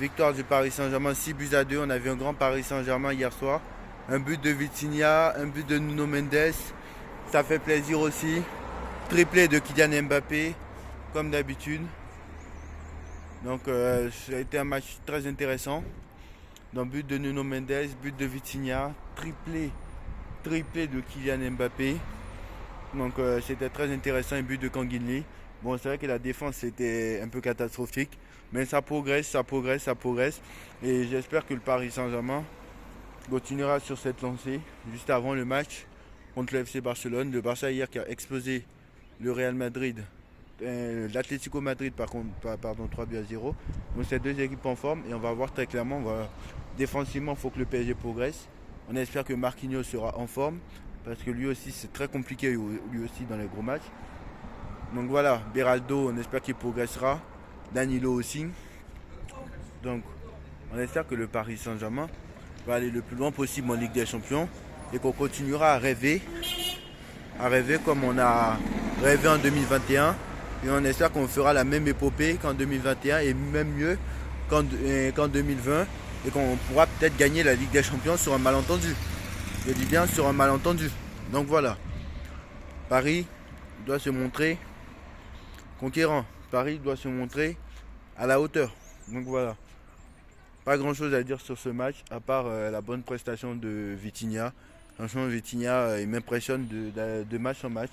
Victoire du Paris Saint-Germain, 6 buts à 2. On a vu un grand Paris Saint-Germain hier soir. Un but de Vitinha, un but de Nuno Mendes. Ça fait plaisir aussi. Triplé de Kylian Mbappé, comme d'habitude. Donc ça a été un match très intéressant. Donc but de Nuno Mendes, but de Vitinha, triplé de Kylian Mbappé. Donc c'était très intéressant, un but de Kanginli. Bon, c'est vrai que la défense était un peu catastrophique, mais ça progresse, ça progresse, ça progresse. Et j'espère que le Paris Saint-Germain continuera sur cette lancée juste avant le match contre le FC Barcelone. Le Barça hier qui a explosé le Real Madrid, l'Atlético Madrid pardon, 3 buts à 0. Donc c'est deux équipes en forme et on va voir très clairement, défensivement il faut que le PSG progresse. On espère que Marquinhos sera en forme parce que lui aussi c'est très compliqué lui aussi dans les gros matchs. Donc voilà, Beraldo, on espère qu'il progressera. Danilo aussi. Donc on espère que le Paris Saint-Germain va aller le plus loin possible en Ligue des Champions et qu'on continuera à rêver comme on a rêvé en 2021. Et on espère qu'on fera la même épopée qu'en 2021 et même mieux qu'en 2020 et qu'on pourra peut-être gagner la Ligue des Champions sur un malentendu. Je dis bien sur un malentendu. Donc voilà, Paris doit se montrer conquérant. Paris doit se montrer à la hauteur. Donc voilà. Pas grand chose à dire sur ce match, à part la bonne prestation de Vitinha. Franchement, Vitinha, il m'impressionne de match en match.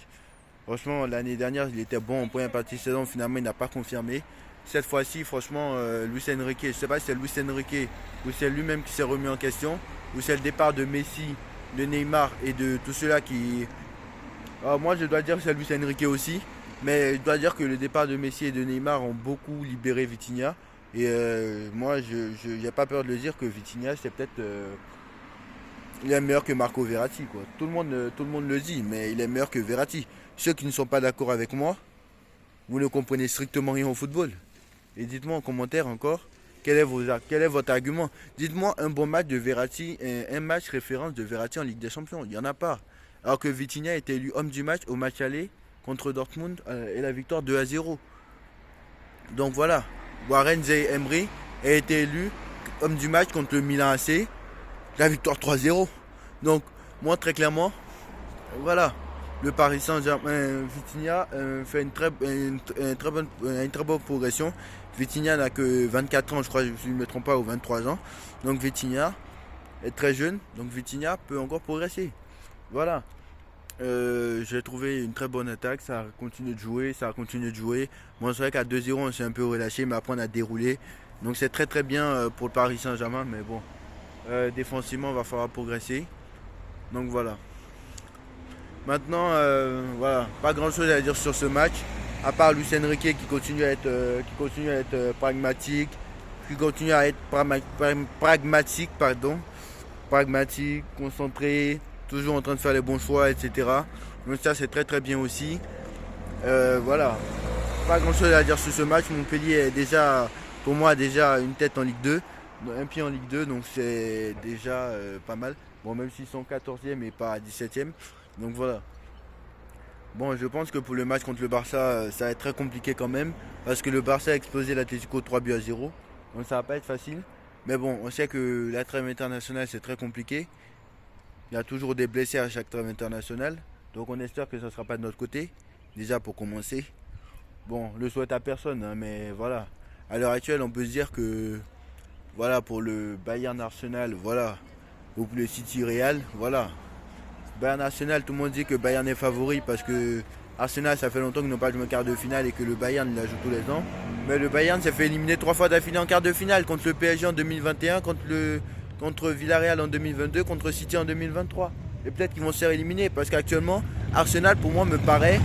Franchement, l'année dernière, il était bon en première partie de saison. Finalement, il n'a pas confirmé. Cette fois-ci, franchement, Luis Enrique, je ne sais pas si c'est Luis Enrique ou c'est lui-même qui s'est remis en question, ou c'est le départ de Messi, de Neymar et de tous ceux-là qui... Alors moi, je dois dire que c'est Luis Enrique aussi. Mais je dois dire que le départ de Messi et de Neymar ont beaucoup libéré Vitinha. Et moi, je n'ai pas peur de le dire que Vitinha, c'est peut-être... il est meilleur que Marco Verratti, quoi. Tout le monde le dit, mais il est meilleur que Verratti. Ceux qui ne sont pas d'accord avec moi, vous ne comprenez strictement rien au football. Et dites-moi en commentaire encore, quel est votre argument. Dites-moi un bon match de Verratti, un match référence de Verratti en Ligue des Champions. Il n'y en a pas. Alors que Vitinha a été élu homme du match au match aller contre Dortmund et la victoire 2-0. Donc voilà, Warren Zay Emery a été élu homme du match contre le Milan AC, la victoire 3-0. Donc moi très clairement, voilà, le Paris Saint-Germain, Vitinha fait une très bonne progression. Vitinha n'a que 24 ans, je crois, je ne me trompe pas, ou 23 ans. Donc Vitinha est très jeune, donc Vitinha peut encore progresser. Voilà. J'ai trouvé une très bonne attaque, ça a continué de jouer, Bon, c'est vrai qu'à 2-0 on s'est un peu relâché, mais après on a déroulé. Donc c'est très très bien pour le Paris Saint-Germain, mais bon, défensivement il va falloir progresser. Donc voilà. Maintenant, voilà, pas grand chose à dire sur ce match, à part Luis Enrique qui continue à être pragmatique, qui continue à être pragmatique, concentré, toujours en train de faire les bons choix, etc. Donc ça c'est très très bien aussi. Voilà. Pas grand chose à dire sur ce match. Montpellier est déjà, pour moi, déjà une tête en Ligue 2. Un pied en Ligue 2, donc c'est déjà pas mal. Bon, même s'ils sont 14e et pas 17e. Donc voilà. Bon, je pense que pour le match contre le Barça, ça va être très compliqué quand même. Parce que le Barça a explosé l'Atlético 3 buts à 0. Donc ça va pas être facile. Mais bon, on sait que la trêve internationale c'est très compliqué. Il y a toujours des blessés à chaque trêve internationale. Donc on espère que ça ne sera pas de notre côté. Déjà pour commencer. Bon, je le souhaite à personne, hein, mais voilà. À l'heure actuelle, on peut se dire que voilà, pour le Bayern Arsenal, voilà. Ou pour le City Real, voilà. Bayern Arsenal, tout le monde dit que Bayern est favori parce que Arsenal, ça fait longtemps qu'ils n'ont pas joué en quart de finale et que le Bayern la joue tous les ans. Mais le Bayern s'est fait éliminer 3 fois d'affilée en quart de finale contre le PSG en 2021, contre Villarreal en 2022, contre City en 2023. Et peut-être qu'ils vont se faire éliminer parce qu'actuellement, Arsenal pour moi me paraît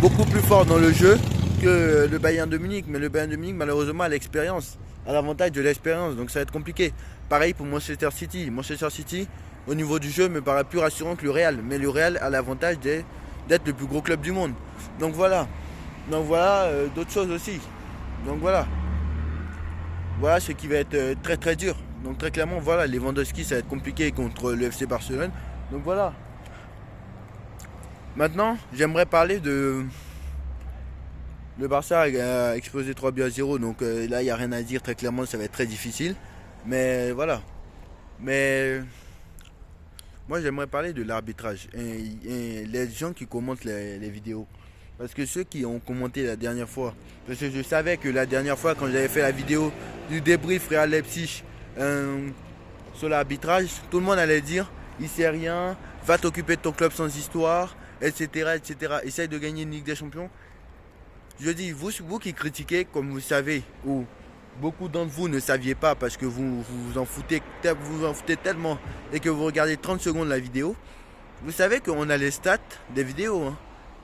beaucoup plus fort dans le jeu que le Bayern de Munich. Mais le Bayern de Munich malheureusement a l'expérience, a l'avantage de l'expérience, donc ça va être compliqué. Pareil pour Manchester City. Manchester City, au niveau du jeu, me paraît plus rassurant que le Real. Mais le Real a l'avantage d'être le plus gros club du monde. Donc voilà. D'autres choses aussi. Donc voilà. Voilà ce qui va être très très dur. Donc très clairement, voilà, Lewandowski, ça va être compliqué contre le FC Barcelone. Donc voilà. Maintenant, j'aimerais parler Le Barça a explosé 3 buts à 0, donc là, il n'y a rien à dire. Très clairement, ça va être très difficile. Mais voilà. Mais moi, j'aimerais parler de l'arbitrage et les gens qui commentent les vidéos. Parce que ceux qui ont commenté la dernière fois, parce que je savais que la dernière fois, quand j'avais fait la vidéo du débrief Real Leipzig sur l'arbitrage, tout le monde allait dire il sait rien, va t'occuper de ton club sans histoire, etc., etc. Essaye de gagner une Ligue des Champions. Je dis, vous qui critiquez, comme vous savez, ou beaucoup d'entre vous ne saviez pas parce que vous en foutez tellement et que vous regardez 30 secondes la vidéo, vous savez qu'on a les stats des vidéos. Hein.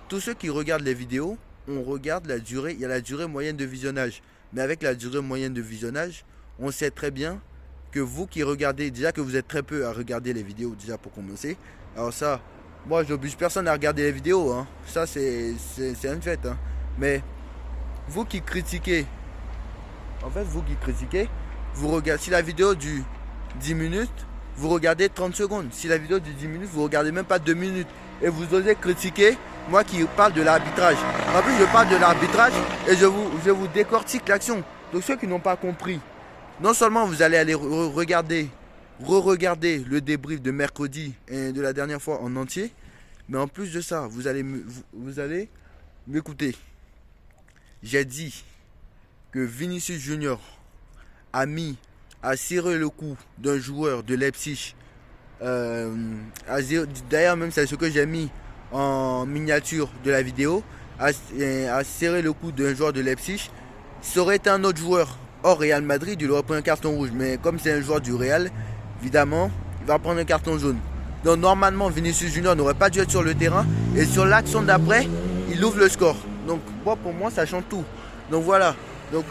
Tous ceux qui regardent les vidéos, on regarde la durée, il y a la durée moyenne de visionnage. Mais avec la durée moyenne de visionnage, on sait très bien que vous qui regardez, déjà que vous êtes très peu à regarder les vidéos déjà pour commencer. Alors ça, moi j'oblige personne à regarder les vidéos, hein. Ça c'est une fête. Hein. Mais vous qui critiquez, en fait vous qui critiquez, vous regardez, si la vidéo dure 10 minutes, vous regardez 30 secondes. Si la vidéo dure 10 minutes, vous regardez même pas 2 minutes. Et vous osez critiquer moi qui parle de l'arbitrage. En plus je parle de l'arbitrage et je vous décortique l'action. Donc ceux qui n'ont pas compris, non seulement vous allez aller re-regarder le débrief de mercredi et de la dernière fois en entier, mais en plus de ça, vous allez m'écouter. J'ai dit que Vinicius Junior a serré le cou d'un joueur de Leipzig. D'ailleurs, même c'est ce que j'ai mis en miniature de la vidéo. A serré le cou d'un joueur de Leipzig. Ça aurait été un autre joueur hors Real Madrid, il aurait pris un carton rouge. Mais comme c'est un joueur du Real, évidemment, il va prendre un carton jaune. Donc normalement, Vinicius Junior n'aurait pas dû être sur le terrain. Et sur l'action d'après, il ouvre le score. Donc bon, pour moi, ça change tout. Donc voilà. Donc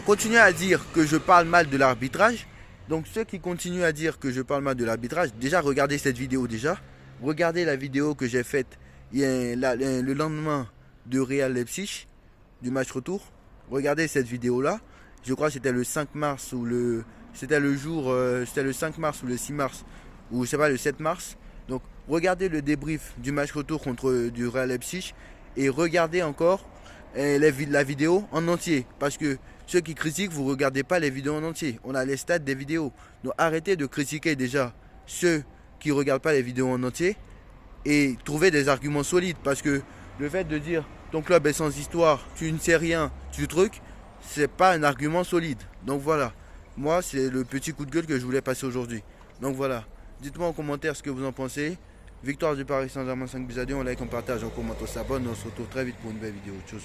continuez à dire que je parle mal de l'arbitrage. Donc ceux qui continuent à dire que je parle mal de l'arbitrage, déjà regardez cette vidéo déjà. Regardez la vidéo que j'ai faite le lendemain de Real Leipzig, du match retour. Regardez cette vidéo là. Je crois que c'était le 5 mars ou c'était le 5 mars ou le 6 mars ou je sais pas, le 7 mars. Donc regardez le débrief du match retour contre du Real Leipzig et regardez encore la vidéo en entier. Parce que ceux qui critiquent, vous ne regardez pas les vidéos en entier. On a les stats des vidéos. Donc arrêtez de critiquer déjà ceux qui ne regardent pas les vidéos en entier et trouvez des arguments solides. Parce que le fait de dire ton club est sans histoire, tu ne sais rien, tu truc, c'est pas un argument solide. Donc voilà. Moi, c'est le petit coup de gueule que je voulais passer aujourd'hui. Donc voilà. Dites-moi en commentaire ce que vous en pensez. Victoire du Paris Saint-Germain 5 buts à 2. On like, on partage, on commente, on s'abonne. On se retrouve très vite pour une nouvelle vidéo. Tchuss.